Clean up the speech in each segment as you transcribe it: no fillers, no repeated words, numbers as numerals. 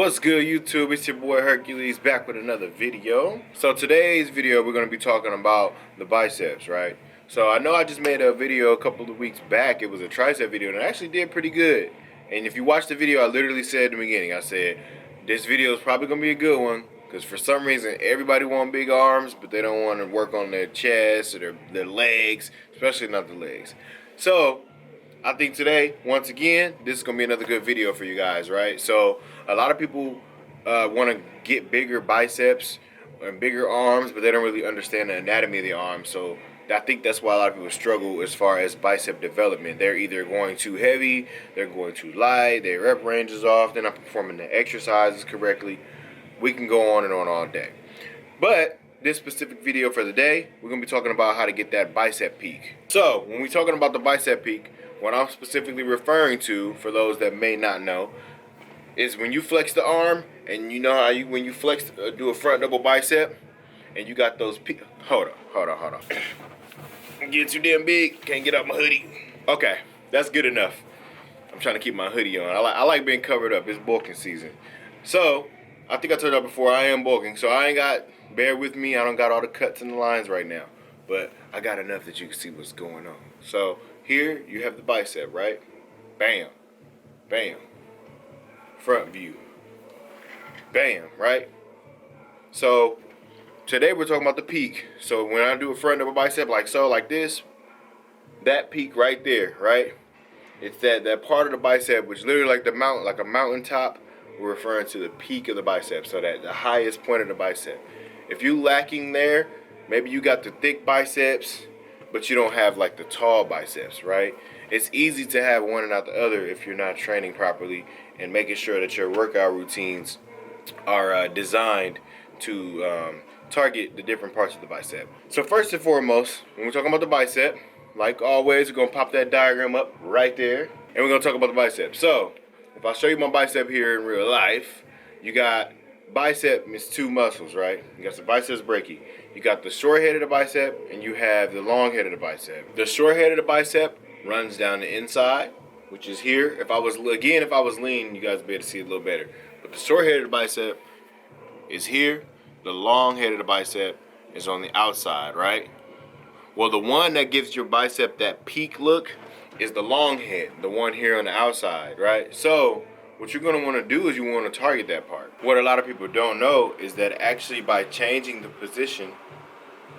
What's good, YouTube? It's your boy Hercules back with another video. So today's video we're going to be talking about the biceps, right? So I know I just made a video a couple of weeks back. It was a tricep video and it actually did pretty good. And if you watch the video, I literally said at the beginning, I said this video is probably going to be a good one because for some reason everybody wants big arms, but they don't want to work on their chest or their legs, especially not the legs. So I think today, once again, this is going to be another good video for you guys, right? So a lot of people want to get bigger biceps and bigger arms, but they don't really understand the anatomy of the arm. So I think that's why a lot of people struggle as far as bicep development. They're either going too heavy, they're going too light, their rep range is off, they're not performing the exercises correctly. We can go on and on all day. But this specific video for the day, we're going to be talking about how to get that bicep peak. So when we're talking about the bicep peak, what I'm specifically referring to, for those that may not know, is when you flex the arm, and you know how when you flex, do a front double bicep, and you got those peak. Hold on. Get too damn big, can't get out my hoodie. Okay, that's good enough. I'm trying to keep my hoodie on. I like being covered up. It's bulking season. So, I think I told you before, I am bulking. So I ain't got, bear with me, I don't got all the cuts and the lines right now. But I got enough that you can see what's going on. So, here you have the bicep, right? Bam. Bam. Front view. Bam, right? So, today we're talking about the peak. So, when I do a front double bicep like so, like this, that peak right there, right? It's that part of the bicep, which literally like a mountaintop, we're referring to the peak of the bicep. So, that the highest point of the bicep. If you lacking there, maybe you got the thick biceps, but you don't have like the tall biceps, right? It's easy to have one and not the other if you're not training properly and making sure that your workout routines are designed to target the different parts of the bicep. So first and foremost, when we're talking about the bicep, like always, we're going to pop that diagram up right there, and we're going to talk about the bicep. So if I show you my bicep here in real life, you got bicep is two muscles, right? You got the biceps brachii. You got the short head of the bicep, and you have the long head of the bicep. The short head of the bicep runs down the inside, which is here. If I was lean, you guys would be able to see it a little better. But the short head of the bicep is here. The long head of the bicep is on the outside, right? Well, the one that gives your bicep that peak look is the long head, the one here on the outside, right? So what you're going to want to do is you want to target that part. What a lot of people don't know is that actually by changing the position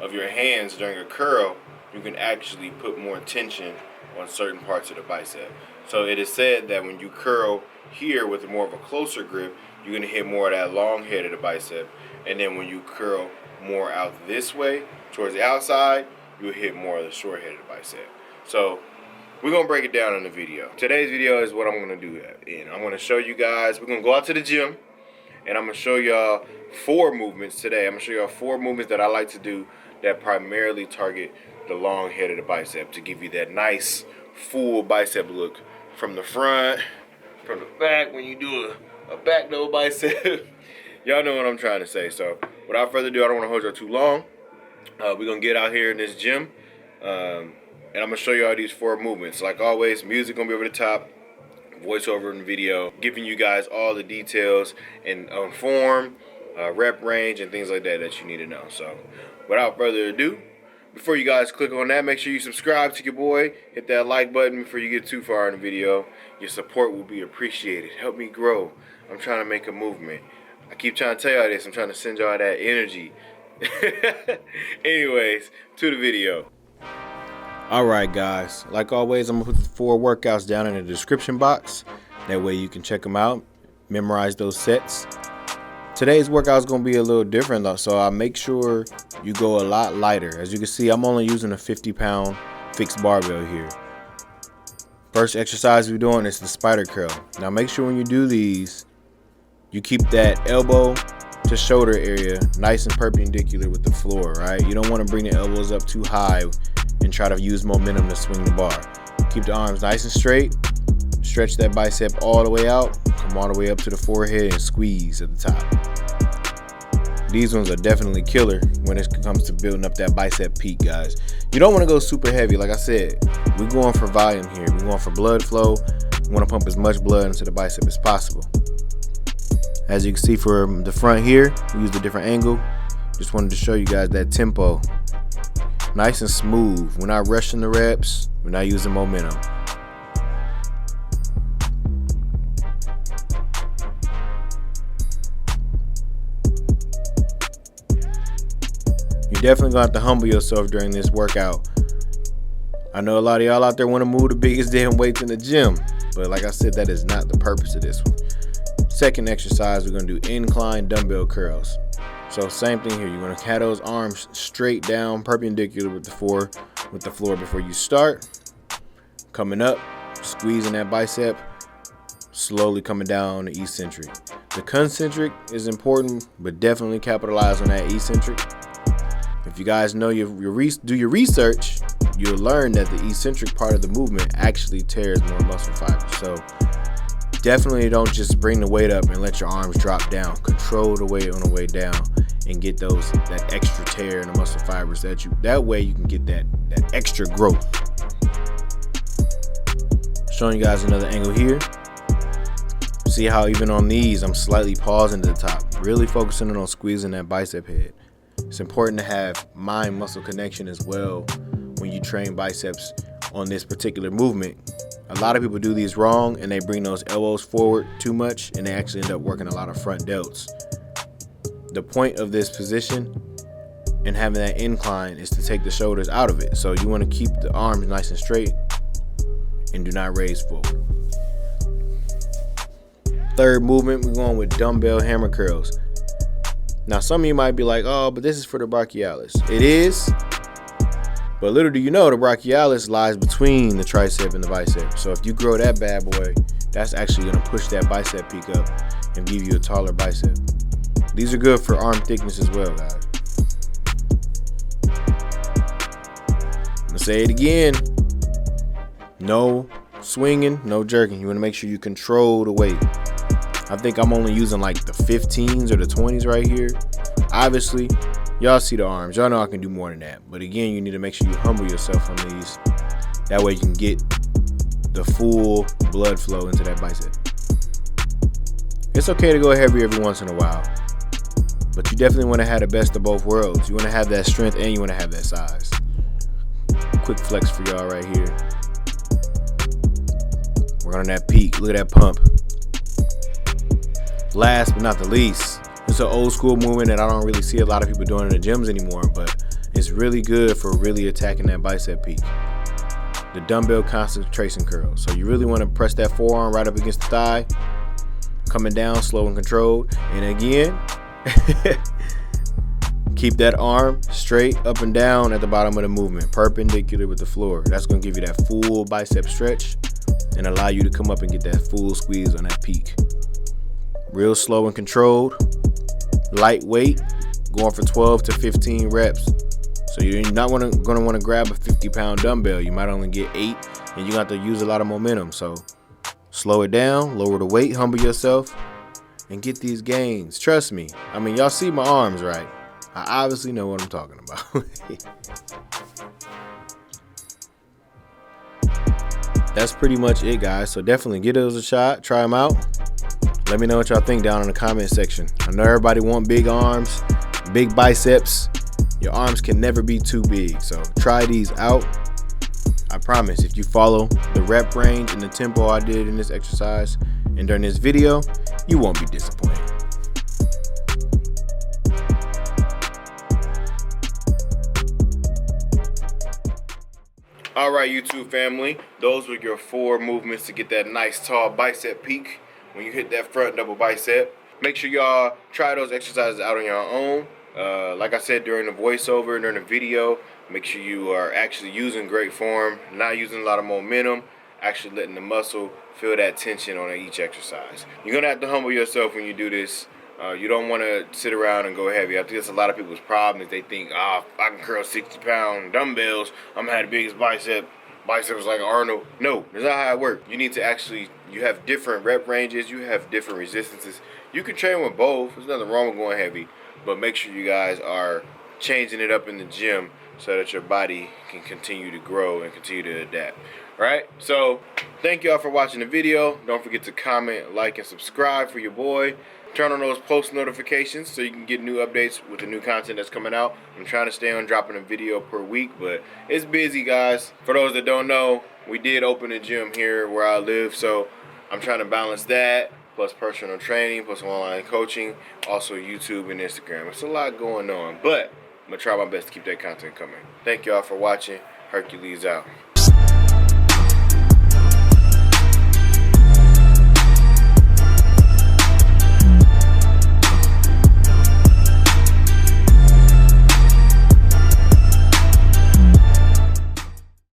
of your hands during a curl, you can actually put more tension on certain parts of the bicep. So it is said that when you curl here with more of a closer grip, you're going to hit more of that long head of the bicep. And then when you curl more out this way, towards the outside, you'll hit more of the short head of the bicep. So we're going to break it down in the video. Today's video is what I'm going to do. And I'm going to show you guys, we're going to go out to the gym, and I'm going to show y'all 4 movements today. I'm going to show y'all 4 movements that I like to do that primarily target the long head of the bicep to give you that nice full bicep look from the front, from the back when you do a back double bicep. Y'all know what I'm trying to say. So without further ado, I don't want to hold y'all too long. We're going to get out here in this gym. And I'm going to show you all these 4 movements. Like always, music going to be over the top, voiceover in the video, giving you guys all the details and on form, rep range, and things like that you need to know. So without further ado, before you guys click on that, make sure you subscribe to your boy. Hit that like button before you get too far in the video. Your support will be appreciated. Help me grow. I'm trying to make a movement. I keep trying to tell y'all this. I'm trying to send y'all that energy. Anyways, to the video. Alright guys, like always, I'm going to put the 4 workouts down in the description box. That way you can check them out, memorize those sets. Today's workout is going to be a little different though, so I'll make sure you go a lot lighter. As you can see, I'm only using a 50-pound fixed barbell here. First exercise we're doing is the spider curl. Now make sure when you do these, you keep that elbow to shoulder area nice and perpendicular with the floor, right? You don't want to bring the elbows up too high and try to use momentum to swing the bar. Keep the arms nice and straight. Stretch that bicep all the way out. Come all the way up to the forehead and squeeze at the top. These ones are definitely killer when it comes to building up that bicep peak, guys. You don't want to go super heavy. Like I said, we're going for volume here. We're going for blood flow. We want to pump as much blood into the bicep as possible. As you can see for the front here, we used a different angle. Just wanted to show you guys that tempo. Nice and smooth. We're not rushing the reps. We're not using momentum. You're definitely gonna have to humble yourself during this workout. I know a lot of y'all out there want to move the biggest damn weights in the gym, but like I said, that is not the purpose of this one. Second exercise, we're gonna do incline dumbbell curls. So same thing here. You're gonna have those arms straight down, perpendicular with the floor before you start. Coming up, squeezing that bicep, slowly coming down the eccentric. The concentric is important, but definitely capitalize on that eccentric. If you guys know do your research, you'll learn that the eccentric part of the movement actually tears more muscle fibers. So definitely don't just bring the weight up and let your arms drop down. Control the weight on the way down and get that extra tear in the muscle fibers. That way you can get that extra growth. Showing you guys another angle here. See how even on these I'm slightly pausing to the top, really focusing on squeezing that bicep head. It's important to have mind-muscle connection as well when you train biceps on this particular movement. A lot of people do these wrong and they bring those elbows forward too much and they actually end up working a lot of front delts. The point of this position and having that incline is to take the shoulders out of it. So you want to keep the arms nice and straight and do not raise forward. Third movement, we're going with dumbbell hammer curls. Now some of you might be like, oh, but this is for the brachialis. It is, but little do you know the brachialis lies between the tricep and the bicep. So if you grow that bad boy, that's actually gonna push that bicep peak up and give you a taller bicep. These are good for arm thickness as well, guys. I'm gonna say it again. No swinging, no jerking. You wanna make sure you control the weight. I think I'm only using like the 15s or the 20s right here. Obviously, y'all see the arms. Y'all know I can do more than that. But again, you need to make sure you humble yourself on these. That way you can get the full blood flow into that bicep. It's okay to go heavy every once in a while. But you definitely want to have the best of both worlds. You want to have that strength and you want to have that size. Quick flex for y'all right here. We're on that peak. Look at that pump. Last but not the least, it's an old school movement that I don't really see a lot of people doing in the gyms anymore, but it's really good for really attacking that bicep peak. The dumbbell concentration curl. So you really want to press that forearm right up against the thigh, coming down slow and controlled. And again, keep that arm straight up and down at the bottom of the movement, perpendicular with the floor. That's going to give you that full bicep stretch and allow you to come up and get that full squeeze on that peak. Real slow and controlled, lightweight, going for 12 to 15 reps. So you're not going to want to grab a 50-pound dumbbell. You might only get 8, and you got to use a lot of momentum. So slow it down, lower the weight, humble yourself, and get these gains. Trust me. I mean, y'all see my arms, right? I obviously know what I'm talking about. That's pretty much it, guys. So definitely give those a shot. Try them out. Let me know what y'all think down in the comment section. I know everybody want big arms, big biceps. Your arms can never be too big. So try these out. I promise if you follow the rep range and the tempo I did in this exercise and during this video, you won't be disappointed. All right, YouTube family, those were your 4 movements to get that nice tall bicep peak. When you hit that front double bicep, make sure y'all try those exercises out on your own. Like I said during the voiceover, during the video, make sure you are actually using great form, not using a lot of momentum, actually letting the muscle feel that tension on each exercise. You're going to have to humble yourself when you do this. You don't want to sit around and go heavy. I think that's a lot of people's problem is they think, I can curl 60-pound dumbbells. I'm going to have the biggest biceps like Arnold. No, that's not how it works. You need to actually, you have different rep ranges. You have different resistances. You can train with both. There's nothing wrong with going heavy. But make sure you guys are changing it up in the gym so that your body can continue to grow and continue to adapt. All right? So thank y'all for watching the video. Don't forget to comment, like, and subscribe for your boy. Turn on those post notifications so you can get new updates with the new content that's coming out. I'm trying to stay on dropping a video per week, but it's busy, guys. For those that don't know, we did open a gym here where I live, so I'm trying to balance that, plus personal training, plus online coaching, also YouTube and Instagram. It's a lot going on, but I'm going to try my best to keep that content coming. Thank y'all for watching. Hercules out.